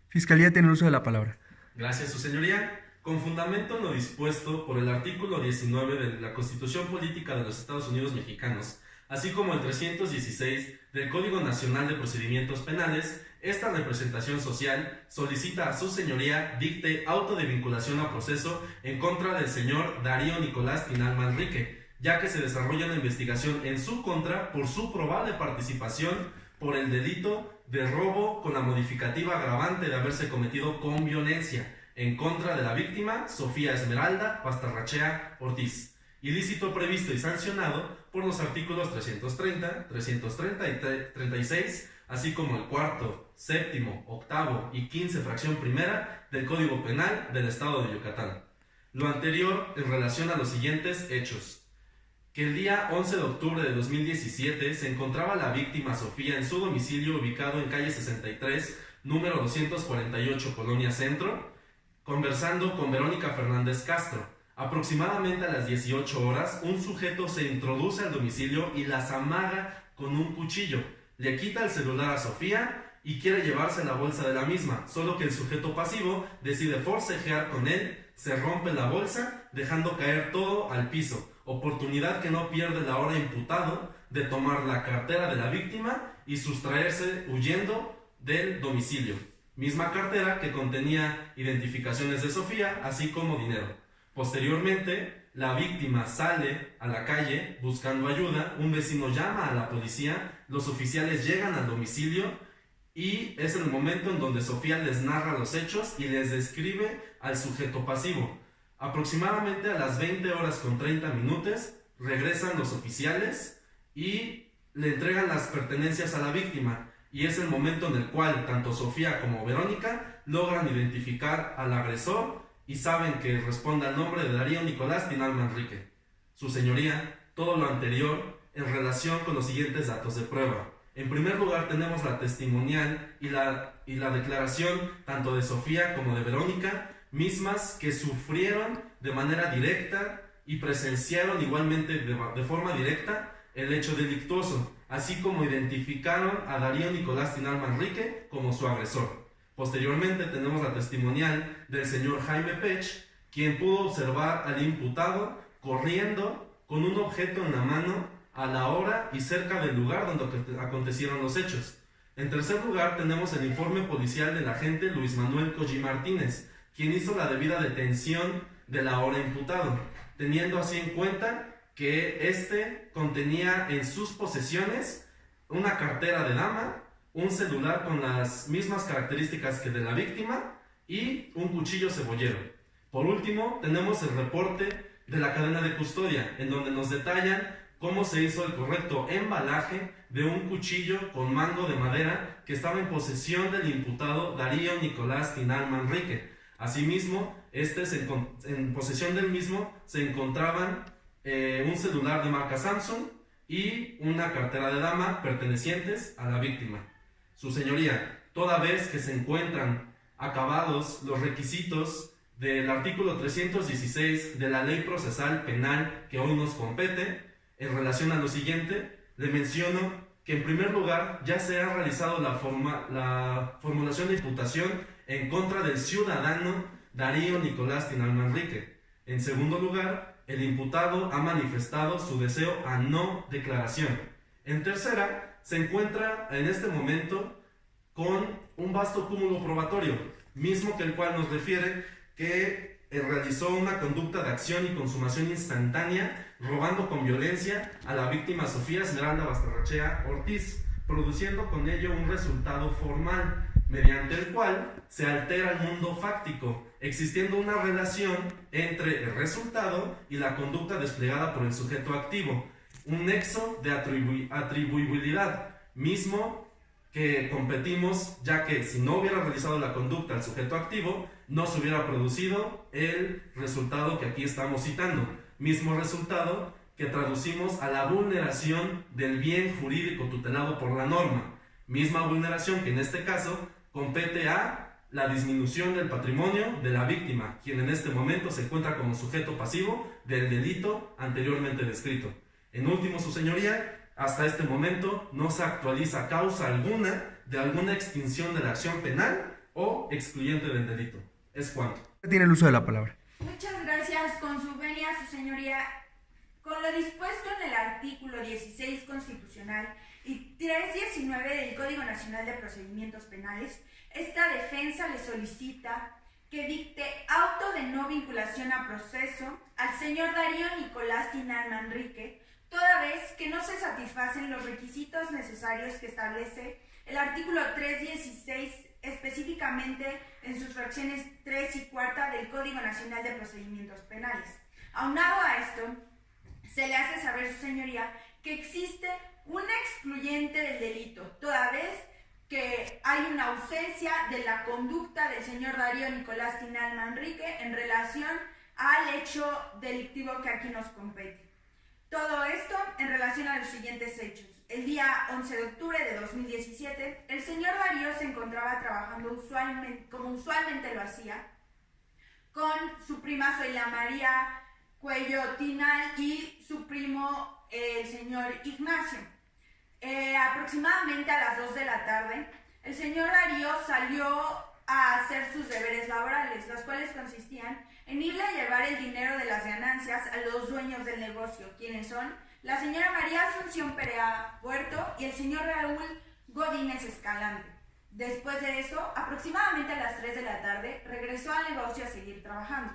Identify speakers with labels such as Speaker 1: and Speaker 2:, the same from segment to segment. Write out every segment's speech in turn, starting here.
Speaker 1: Fiscalía tiene el uso de la palabra.
Speaker 2: Gracias, su señoría. Con fundamento en lo dispuesto por el artículo 19 de la Constitución Política de los Estados Unidos Mexicanos, así como el 316 del Código Nacional de Procedimientos Penales, esta representación social solicita a su señoría dicte auto de vinculación a proceso en contra del señor Darío Nicolás Tinal Manrique, ya que se desarrolla una investigación en su contra por su probable participación por el delito de robo con la modificativa agravante de haberse cometido con violencia en contra de la víctima Sofía Esmeralda Pastarrachea Ortiz, ilícito previsto y sancionado por los artículos 330, 330 y 36, así como el cuarto, séptimo, octavo y 15 fracción primera del Código Penal del Estado de Yucatán. Lo anterior en relación a los siguientes hechos: que el día 11 de octubre de 2017 se encontraba la víctima Sofía en su domicilio ubicado en calle 63, número 248, Colonia Centro, conversando con Verónica Fernández Castro. Aproximadamente a las 18 horas, un sujeto se introduce al domicilio y las amaga con un cuchillo. Le quita el celular a Sofía y quiere llevarse la bolsa de la misma, solo que el sujeto pasivo decide forcejear con él, se rompe la bolsa, dejando caer todo al piso, oportunidad que no pierde el ahora imputado de tomar la cartera de la víctima y sustraerse huyendo del domicilio. Misma cartera que contenía identificaciones de Sofía, así como dinero. Posteriormente, la víctima sale a la calle buscando ayuda, un vecino llama a la policía, los oficiales llegan al domicilio y es el momento en donde Sofía les narra los hechos y les describe al sujeto pasivo. Aproximadamente a las 20 horas con 30 minutos regresan los oficiales y le entregan las pertenencias a la víctima, y es el momento en el cual tanto Sofía como Verónica logran identificar al agresor y saben que responde al nombre de Darío Nicolás Tinal Manrique. Su señoría, todo lo anterior en relación con los siguientes datos de prueba. En primer lugar tenemos la testimonial y la declaración tanto de Sofía como de Verónica, mismas que sufrieron de manera directa y presenciaron igualmente de forma directa el hecho delictuoso, así como identificaron a Darío Nicolás Tinal Manrique como su agresor. Posteriormente tenemos la testimonial del señor Jaime Pech, quien pudo observar al imputado corriendo con un objeto en la mano a la hora y cerca del lugar donde acontecieron los hechos. En tercer lugar tenemos el informe policial del agente Luis Manuel Collí Martínez, quien hizo la debida detención del ahora imputado, teniendo así en cuenta que este contenía en sus posesiones una cartera de dama, un celular con las mismas características que de la víctima y un cuchillo cebollero. Por último, tenemos el reporte de la cadena de custodia, en donde nos detallan cómo se hizo el correcto embalaje de un cuchillo con mango de madera que estaba en posesión del imputado Darío Nicolás Tinal Manrique. Asimismo, en posesión del mismo se encontraban un celular de marca Samsung y una cartera de dama pertenecientes a la víctima. Su señoría, toda vez que se encuentran acabados los requisitos del artículo 316 de la Ley Procesal Penal que hoy nos compete, en relación a lo siguiente, le menciono que en primer lugar ya se ha realizado la formulación de imputación en contra del ciudadano Darío Nicolás Tinal Manrique. En segundo lugar, el imputado ha manifestado su deseo a no declaración. En tercera, se encuentra en este momento con un vasto cúmulo probatorio, mismo que el cual nos refiere que realizó una conducta de acción y consumación instantánea, robando con violencia a la víctima Sofía Esmeralda Pastarrachea Ortiz, produciendo con ello un resultado formal, mediante el cual se altera el mundo fáctico, existiendo una relación entre el resultado y la conducta desplegada por el sujeto activo, un nexo de atribuibilidad, mismo que competimos, ya que si no hubiera realizado la conducta el sujeto activo, no se hubiera producido el resultado que aquí estamos citando, mismo resultado que traducimos a la vulneración del bien jurídico tutelado por la norma, misma vulneración que en este caso compete a la disminución del patrimonio de la víctima, quien en este momento se encuentra como sujeto pasivo del delito anteriormente descrito. En último, su señoría, hasta este momento no se actualiza causa alguna de alguna extinción de la acción penal o excluyente del delito. Es cuanto.
Speaker 1: Tiene el uso de la palabra.
Speaker 3: Muchas gracias, con su venia, su señoría. Con lo dispuesto en el artículo 16 constitucional y 319 del Código Nacional de Procedimientos Penales, esta defensa le solicita que dicte auto de no vinculación a proceso al señor Darío Nicolás Tinal Manrique, toda vez que no se satisfacen los requisitos necesarios que establece el artículo 316, específicamente en sus fracciones 3 y 4 del Código Nacional de Procedimientos Penales. Aunado a esto, se le hace saber, su señoría, que existe un excluyente del delito, toda vez que hay una ausencia de la conducta del señor Darío Nicolás Tinal Manrique en relación al hecho delictivo que aquí nos compete. Todo esto en relación a los siguientes hechos. El día 11 de octubre de 2017, el señor Darío se encontraba trabajando como usualmente lo hacía, con su prima Zoila María Cuello Tinal y su primo, el señor Ignacio. Aproximadamente a las 2 de la tarde, el señor Darío salió a hacer sus deberes laborales, los cuales consistían en irle a llevar el dinero de las ganancias a los dueños del negocio, quienes son la señora María Asunción Perea Puerto y el señor Raúl Godínez Escalante. Después de eso, aproximadamente a las 3 de la tarde, regresó al negocio a seguir trabajando.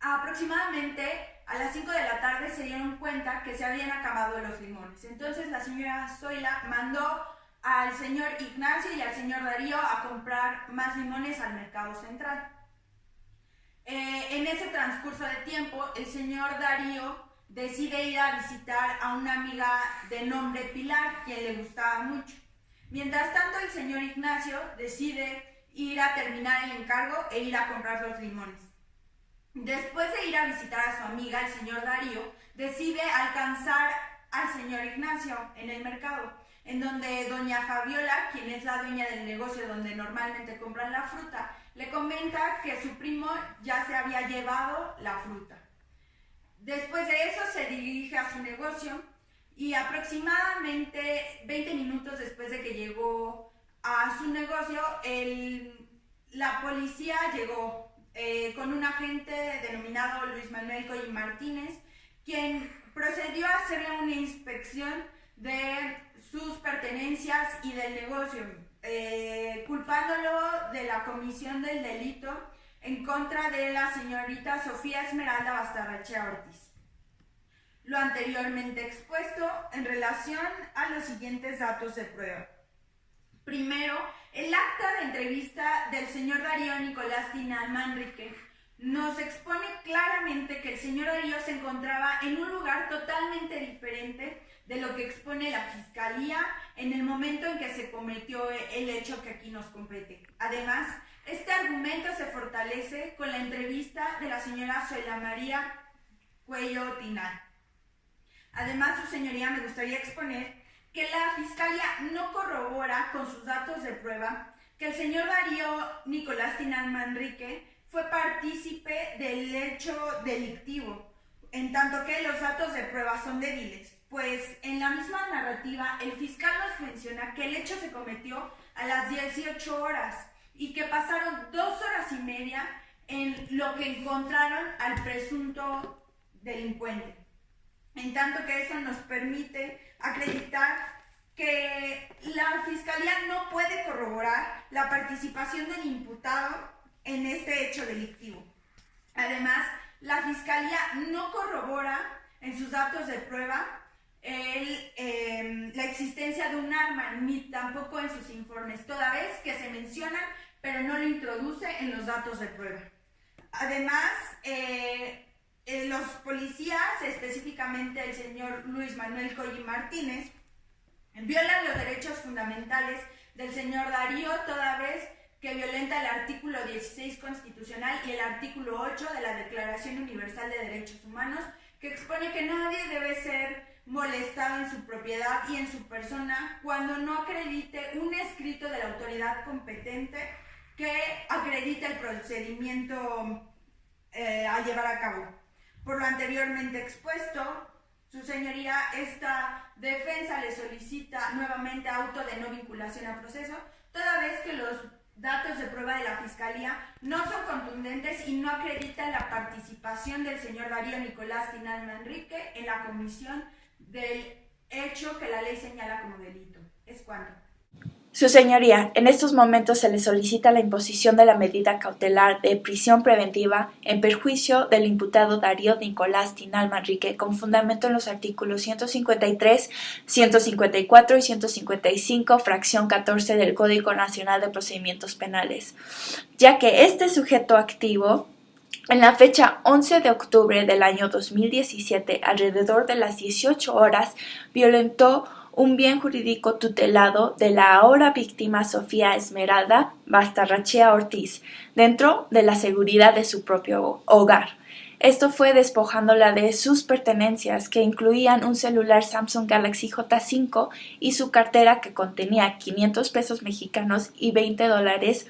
Speaker 3: Aproximadamente a las 5 de la tarde se dieron cuenta que se habían acabado los limones. Entonces la señora Zoila mandó al señor Ignacio y al señor Darío a comprar más limones al mercado central. En ese transcurso de tiempo, el señor Darío decide ir a visitar a una amiga de nombre Pilar, quien le gustaba mucho. Mientras tanto, el señor Ignacio decide ir a terminar el encargo e ir a comprar los limones. Después de ir a visitar a su amiga, el señor Darío decide alcanzar al señor Ignacio en el mercado, en donde doña Fabiola, quien es la dueña del negocio donde normalmente compran la fruta, le comenta que su primo ya se había llevado la fruta. Después de eso se dirige a su negocio y aproximadamente 20 minutos después de que llegó a su negocio, la policía llegó con un agente denominado Luis Manuel Coy Martínez, quien procedió a hacerle una inspección de sus pertenencias y del negocio, culpándolo de la comisión del delito en contra de la señorita Sofía Esmeralda Bastarrechea Ortiz. Lo anteriormente expuesto en relación a los siguientes datos de prueba. Primero, el acta de entrevista del señor Darío Nicolás Tinal Manrique nos expone claramente que el señor Darío se encontraba en un lugar totalmente diferente de lo que expone la Fiscalía en el momento en que se cometió el hecho que aquí nos compete. Además, este argumento se fortalece con la entrevista de la señora Zoila María Cuello Tinal. Además, su señoría, me gustaría exponer que la Fiscalía no corrobora con sus datos de prueba que el señor Darío Nicolás Tinal Manrique fue partícipe del hecho delictivo, en tanto que los datos de prueba son débiles, pues en la misma narrativa el fiscal nos menciona que el hecho se cometió a las 18 horas y que pasaron 2 horas y media en lo que encontraron al presunto delincuente. En tanto que eso nos permite acreditar que la Fiscalía no puede corroborar la participación del imputado en este hecho delictivo. Además, la Fiscalía no corrobora en sus datos de prueba la existencia de un arma, ni tampoco en sus informes, toda vez que se menciona, pero no lo introduce en los datos de prueba. Además, los policías, específicamente el señor Luis Manuel Coy Martínez, violan los derechos fundamentales del señor Darío, toda vez que violenta el artículo 16 constitucional y el artículo 8 de la Declaración Universal de Derechos Humanos, que expone que nadie debe ser molestado en su propiedad y en su persona cuando no acredite un escrito de la autoridad competente que acredite el procedimiento a llevar a cabo. Por lo anteriormente expuesto, su señoría, esta defensa le solicita nuevamente auto de no vinculación a proceso, toda vez que los datos de prueba de la Fiscalía no son contundentes y no acreditan la participación del señor Darío Nicolás Tinal Manrique en la comisión del hecho que la ley señala como delito. Es cuanto.
Speaker 1: Su señoría, en estos momentos se le solicita la imposición de la medida cautelar de prisión preventiva en perjuicio del imputado Darío Nicolás Tinal Manrique con fundamento en los artículos 153, 154 y 155, fracción 14 del Código Nacional de Procedimientos Penales, ya que este sujeto activo en la fecha 11 de octubre del año 2017, alrededor de las 18 horas, violentó un bien jurídico tutelado de la ahora víctima Sofía Esmeralda Bastarrachea Ortiz, dentro de la seguridad de su propio hogar. Esto fue despojándola de sus pertenencias, que incluían un celular Samsung Galaxy J5 y su cartera que contenía 500 pesos mexicanos y $20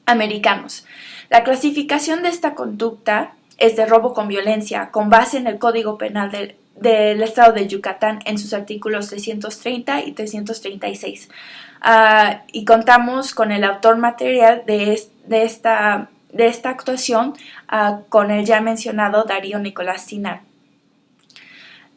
Speaker 1: americanos. La clasificación de esta conducta es de robo con violencia, con base en el Código Penal del Estado de Yucatán en sus artículos 330 y 336. Y contamos con el autor material de esta actuación, con el ya mencionado Darío Nicolás Tinal.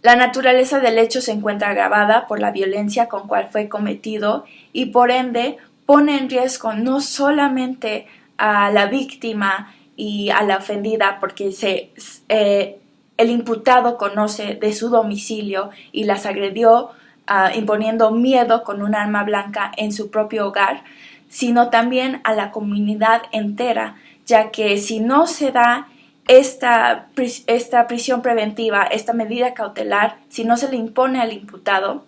Speaker 1: La naturaleza del hecho se encuentra agravada por la violencia con cual fue cometido y por ende pone en riesgo no solamente a la víctima y a la ofendida, porque el imputado conoce de su domicilio y las agredió imponiendo miedo con un arma blanca en su propio hogar, sino también a la comunidad entera, ya que si no se da esta prisión preventiva, esta medida cautelar, si no se le impone al imputado,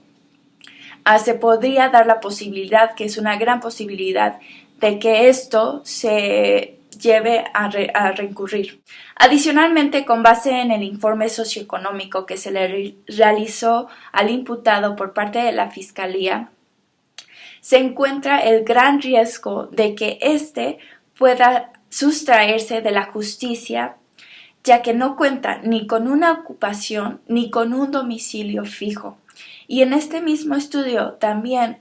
Speaker 1: se podría dar la posibilidad, que es una gran posibilidad, de que esto se lleve a recurrir. Adicionalmente, con base en el informe socioeconómico que se le realizó al imputado por parte de la Fiscalía, se encuentra el gran riesgo de que éste pueda sustraerse de la justicia, ya que no cuenta ni con una ocupación ni con un domicilio fijo. Y en este mismo estudio también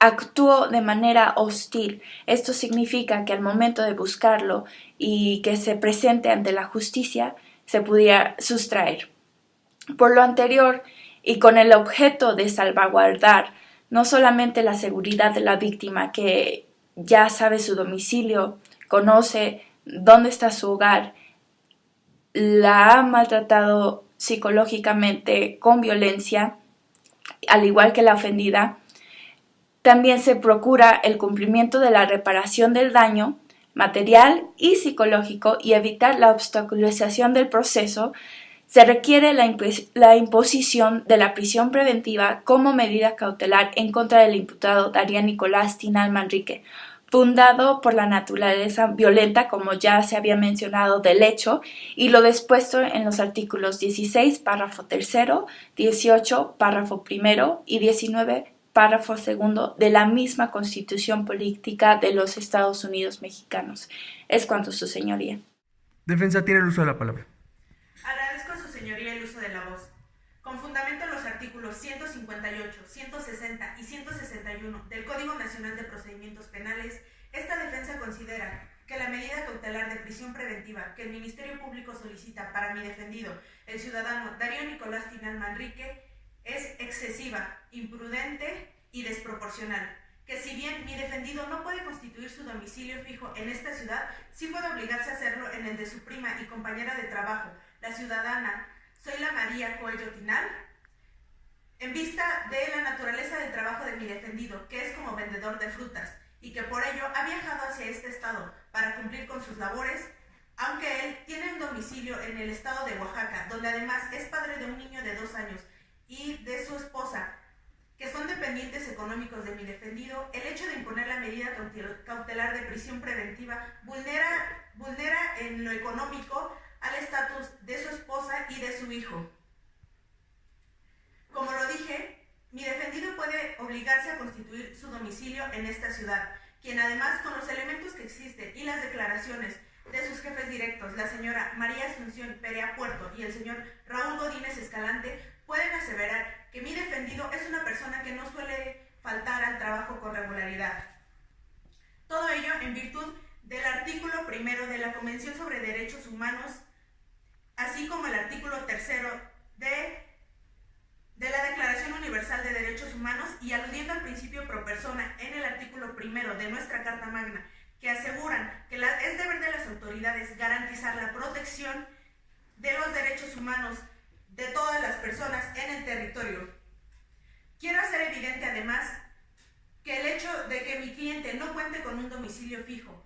Speaker 1: actuó de manera hostil. Esto significa que al momento de buscarlo y que se presente ante la justicia, se pudiera sustraer. Por lo anterior, y con el objeto de salvaguardar no solamente la seguridad de la víctima, que ya sabe su domicilio, conoce dónde está su hogar, la ha maltratado psicológicamente con violencia, al igual que la ofendida, también se procura el cumplimiento de la reparación del daño material y psicológico y evitar la obstaculización del proceso. Se requiere la imposición de la prisión preventiva como medida cautelar en contra del imputado Darío Nicolás Tinal Manrique, fundado por la naturaleza violenta, como ya se había mencionado, del hecho, y lo dispuesto en los artículos 16, párrafo 3, 18, párrafo 1 y 19, párrafo 2 de la misma Constitución Política de los Estados Unidos Mexicanos. Es cuanto, su señoría.
Speaker 4: Defensa tiene el uso de la palabra.
Speaker 5: Agradezco a su señoría el uso de la voz. Con fundamento en los artículos 158, 160 y 161 del Código Nacional de Procedimientos Penales, esta defensa considera que la medida cautelar de prisión preventiva que el Ministerio Público solicita para mi defendido, el ciudadano Darío Nicolás Tinal Manrique, es excesiva, imprudente y desproporcional, que si bien mi defendido no puede constituir su domicilio fijo en esta ciudad, sí puede obligarse a hacerlo en el de su prima y compañera de trabajo, la ciudadana Zoila María Coello Tinal, en vista de la naturaleza del trabajo de mi defendido, que es como vendedor de frutas, y que por ello ha viajado hacia este estado para cumplir con sus labores, aunque él tiene un domicilio en el estado de Oaxaca, donde además es padre de un niño de 2 años, y de su esposa, que son dependientes económicos de mi defendido, el hecho de imponer la medida cautelar de prisión preventiva vulnera en lo económico al estatus de su esposa y de su hijo. Como lo dije, mi defendido puede obligarse a constituir su domicilio en esta ciudad, quien además, con los elementos que existen y las declaraciones de sus jefes directos, la señora María Asunción Perea Puerto y el señor Raúl Godínez Escalante, pueden aseverar que mi defendido es una persona que no suele faltar al trabajo con regularidad. Todo ello en virtud del artículo 1 de la Convención sobre Derechos Humanos, así como el artículo 3 de la Declaración Universal de Derechos Humanos, y aludiendo al principio pro persona en el artículo 1 de nuestra Carta Magna, que aseguran que es deber de las autoridades garantizar la protección de los derechos humanos de todas las personas en el territorio. Quiero hacer evidente además que el hecho de que mi cliente no cuente con un domicilio fijo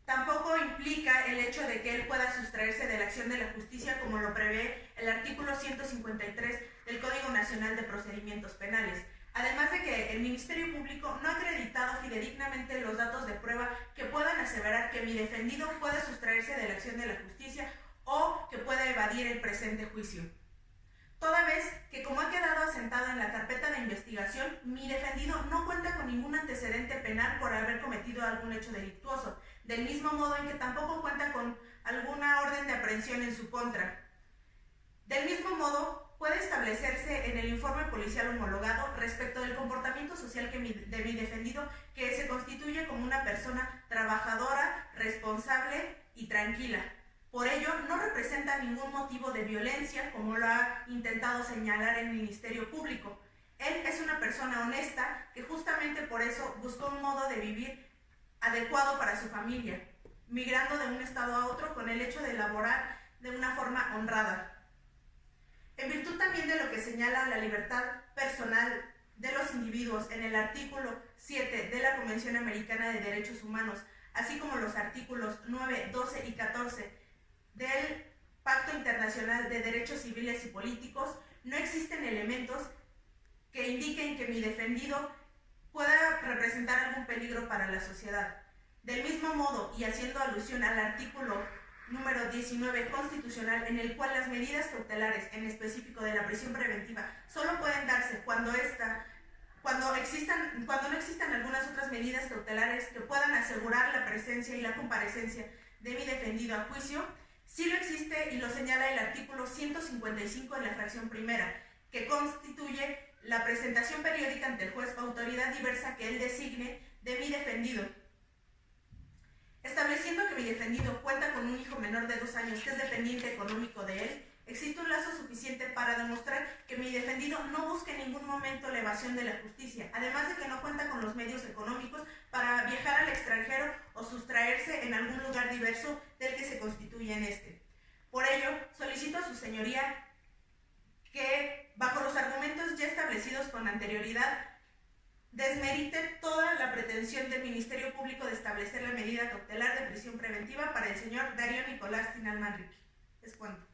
Speaker 5: tampoco implica el hecho de que él pueda sustraerse de la acción de la justicia, como lo prevé el artículo 153 del Código Nacional de Procedimientos Penales. Además de que el Ministerio Público no ha acreditado fidedignamente los datos de prueba que puedan aseverar que mi defendido puede sustraerse de la acción de la justicia o que pueda evadir el presente juicio. Toda vez que, como ha quedado asentado en la carpeta de investigación, mi defendido no cuenta con ningún antecedente penal por haber cometido algún hecho delictuoso, del mismo modo en que tampoco cuenta con alguna orden de aprehensión en su contra. Del mismo modo, puede establecerse en el informe policial homologado respecto del comportamiento social de mi defendido, que se constituye como una persona trabajadora, responsable y tranquila. Por ello, no representa ningún motivo de violencia, como lo ha intentado señalar el Ministerio Público. Él es una persona honesta que justamente por eso buscó un modo de vivir adecuado para su familia, migrando de un estado a otro con el hecho de laborar de una forma honrada. En virtud también de lo que señala la libertad personal de los individuos en el artículo 7 de la Convención Americana de Derechos Humanos, así como los artículos 9, 12 y 14 del Pacto Internacional de Derechos Civiles y Políticos, no existen elementos que indiquen que mi defendido pueda representar algún peligro para la sociedad. Del mismo modo, y haciendo alusión al artículo número 19 constitucional, en el cual las medidas cautelares, en específico de la prisión preventiva, solo pueden darse cuando no existan algunas otras medidas cautelares que puedan asegurar la presencia y la comparecencia de mi defendido a juicio, sí lo existe y lo señala el artículo 155 en la fracción primera, que constituye la presentación periódica ante el juez o autoridad diversa que él designe de mi defendido. Estableciendo que mi defendido cuenta con un hijo menor de 2 años que es dependiente económico de él, existe un lazo suficiente para demostrar que mi defendido no busca en ningún momento la evasión de la justicia, además de que no cuenta con los medios económicos para viajar al extranjero o sustraerse en algún lugar diverso del que se constituye en este. Por ello, solicito a su señoría que, bajo los argumentos ya establecidos con anterioridad, desmerite toda la pretensión del Ministerio Público de establecer la medida cautelar de prisión preventiva para el señor Darío Nicolás Tinal Manrique. Es cuanto.